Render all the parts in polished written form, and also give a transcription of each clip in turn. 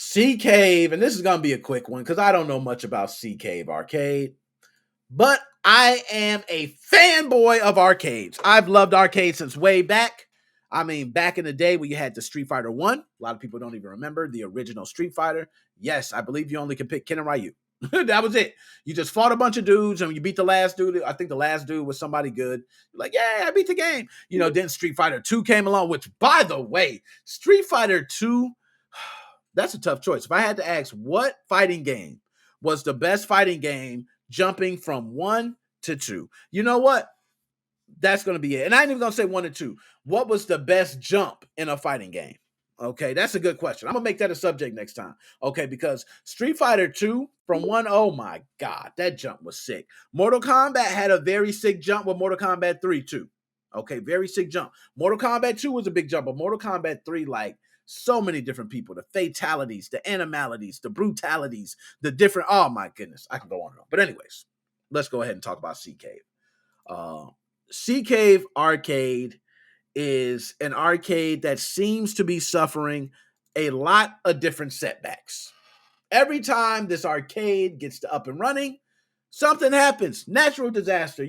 Sea Cave, and this is going to be a quick one because I don't know much about Sea Cave Arcade, but I am a fanboy of arcades. I've loved arcades since way back. I mean, back in the day when you had the Street Fighter 1, a lot of people don't even remember the original Street Fighter. Yes, I believe you only can pick Ken and Ryu. That was it. You just fought a bunch of dudes and you beat the last dude. I think the last dude was somebody good. You're like, yeah, I beat the game. Then Street Fighter 2 came along, which, by the way, Street Fighter 2, that's a tough choice. If I had to ask what fighting game was the best fighting game jumping from 1 to 2, you know what? That's going to be it. And I ain't even going to say 1 to 2. What was the best jump in a fighting game? Okay, that's a good question. I'm going to make that a subject next time. Okay, because Street Fighter 2 from 1, oh my God, that jump was sick. Mortal Kombat had a very sick jump with Mortal Kombat 3 too. Okay, very sick jump. Mortal Kombat 2 was a big jump, but Mortal Kombat 3, like, so many different people, the fatalities, the animalities, the brutalities, the different, oh my goodness, I can go on and on. But anyways, let's go ahead and talk about Sea Cave. Sea Cave Arcade is an arcade that seems to be suffering a lot of different setbacks. Every time this arcade gets to up and running, something happens. Natural disaster.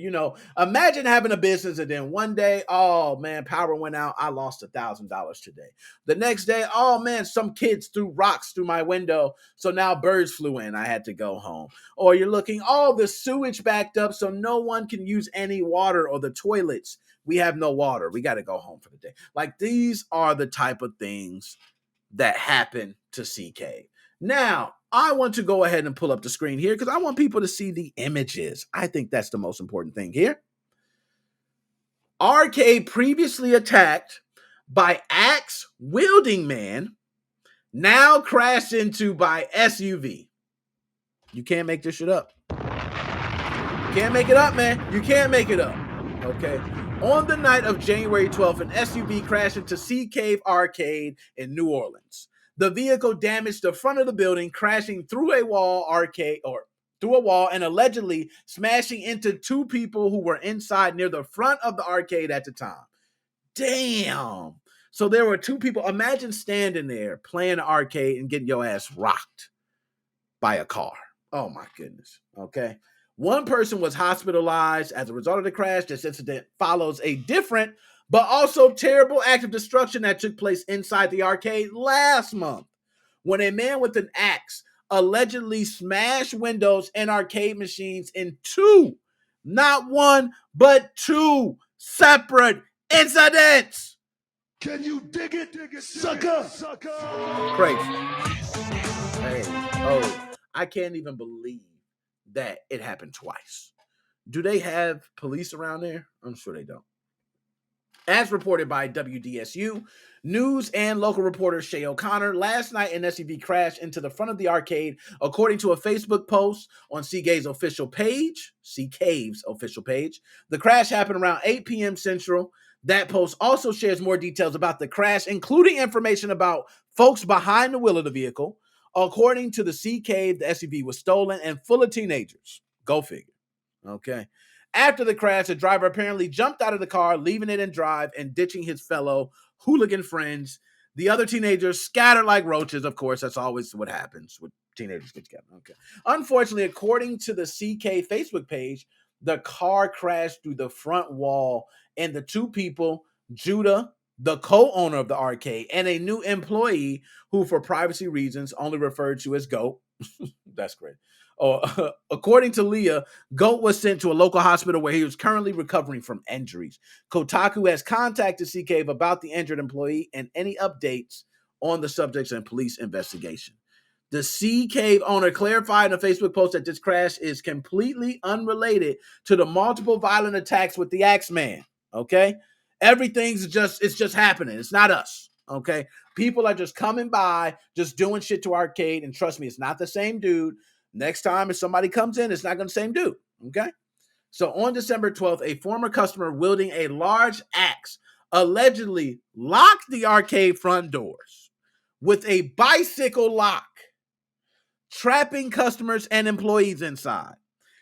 Imagine having a business and then one day, oh man, power went out. I lost $1,000 today. The next day, oh man, some kids threw rocks through my window. So now birds flew in. I had to go home. Or you're looking, oh, the sewage backed up. So no one can use any water, or the toilets. We have no water. We got to go home for the day. Like, these are the type of things that happen to Sea Cave. Now, I want to go ahead and pull up the screen here because I want people to see the images. I think that's the most important thing here. Arcade previously attacked by axe wielding man, now crashed into by SUV. You can't make this shit up. You can't make it up, man. You can't make it up. Okay. On the night of January 12th, an SUV crashed into Sea Cave Arcade in New Orleans. The vehicle damaged the front of the building, crashing through a wall and allegedly smashing into 2 people who were inside near the front of the arcade at the time. Damn. So there were 2 people. Imagine standing there playing the arcade and getting your ass rocked by a car. Oh my goodness. Okay. One person was hospitalized as a result of the crash. This incident follows a different but also terrible act of destruction that took place inside the arcade last month, when a man with an axe allegedly smashed windows and arcade machines in 2, not 1, but 2 separate incidents. Can you dig it, sucker? Crazy. Hey, I can't even believe that it happened twice. Do they have police around there? I'm sure they don't. As reported by WDSU News and local reporter Shay O'Connor, last night an SUV crashed into the front of the arcade, according to a Facebook post on Sea Cave's official page. The crash happened around 8 p.m. Central. That post also shares more details about the crash, including information about folks behind the wheel of the vehicle. According to the Sea Cave, the SUV was stolen and full of teenagers. Go figure. Okay. After the crash, the driver apparently jumped out of the car, leaving it in drive and ditching his fellow hooligan friends. The other teenagers scattered like roaches. Of course, that's always what happens when teenagers get together. Okay. Unfortunately, according to the CK Facebook page, the car crashed through the front wall, and the 2 people, Judah, the co-owner of the arcade, and a new employee who, for privacy reasons, only referred to as Goat. That's great. According to Leah, Goat was sent to a local hospital where he was currently recovering from injuries. Kotaku has contacted Sea Cave about the injured employee and any updates on the subjects and police investigation. The Sea Cave owner clarified in a Facebook post that this crash is completely unrelated to the multiple violent attacks with the Axeman. Okay? Everything's just happening. It's not us. Okay? People are just coming by, just doing shit to arcade, and trust me, it's not the same dude. Next time, if somebody comes in, it's not going to be the same dude, okay? So on December 12th, a former customer wielding a large axe allegedly locked the arcade front doors with a bicycle lock, trapping customers and employees inside.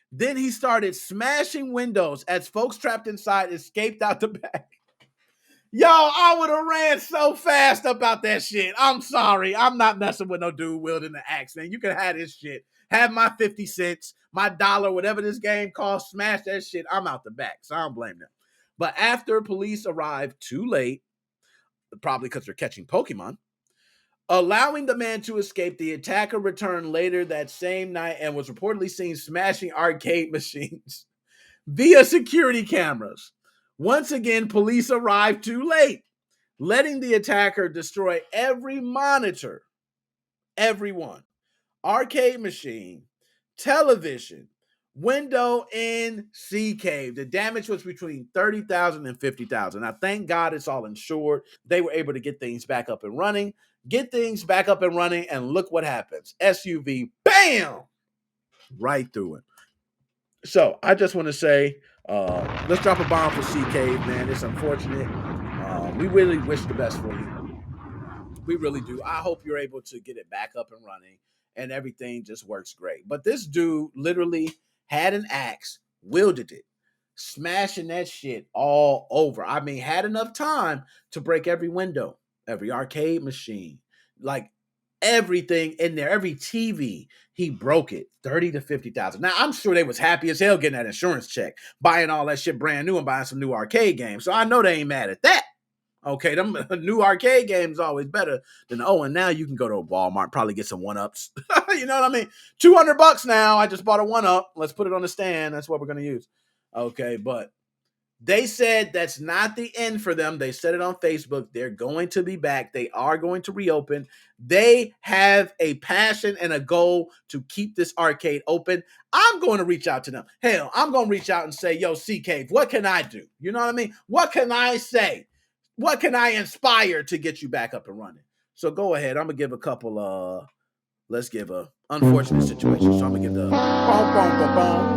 Then he started smashing windows as folks trapped inside escaped out the back. Yo, I would have ran so fast about that shit. I'm sorry. I'm not messing with no dude wielding the axe, man. You can have this shit. Have my 50 cents, my dollar, whatever this game costs, smash that shit. I'm out the back. So I don't blame them. But after police arrived too late, probably because they're catching Pokemon, allowing the man to escape, the attacker returned later that same night and was reportedly seen smashing arcade machines via security cameras. Once again, police arrived too late, letting the attacker destroy every monitor, every one, arcade machine, television, window in Sea Cave. The damage was between 30,000 and 50,000. Now, thank God it's all insured. They were able to get things back up and running, and look what happens. SUV, bam, right through it. So I just want to say, let's drop a bomb for Sea Cave, man. It's unfortunate. We really wish the best for you. We really do. I hope you're able to get it back up and running and everything just works great. But this dude literally had an axe, wielded it, smashing that shit all over. I mean, had enough time to break every window, every arcade machine, like everything in there, every TV. He broke it, 30 to 50,000. Now I'm sure they was happy as hell getting that insurance check, buying all that shit brand new and buying some new arcade games. So I know they ain't mad at that. Okay, them new arcade games always better than and now you can go to a Walmart, probably get some one ups. You know what I mean? $200 now. I just bought a one up. Let's put it on the stand. That's what we're gonna use. Okay, but they said that's not the end for them. They said it on Facebook. They're going to be back. They are going to reopen. They have a passion and a goal to keep this arcade open. I'm going to reach out to them. Hell, I'm going to reach out and say, yo, Sea Cave, what can I do? You know what I mean? What can I say? What can I inspire to get you back up and running? So go ahead. I'm gonna give a couple let's give a unfortunate situation. So I'm gonna give the boom, boom, boom, boom.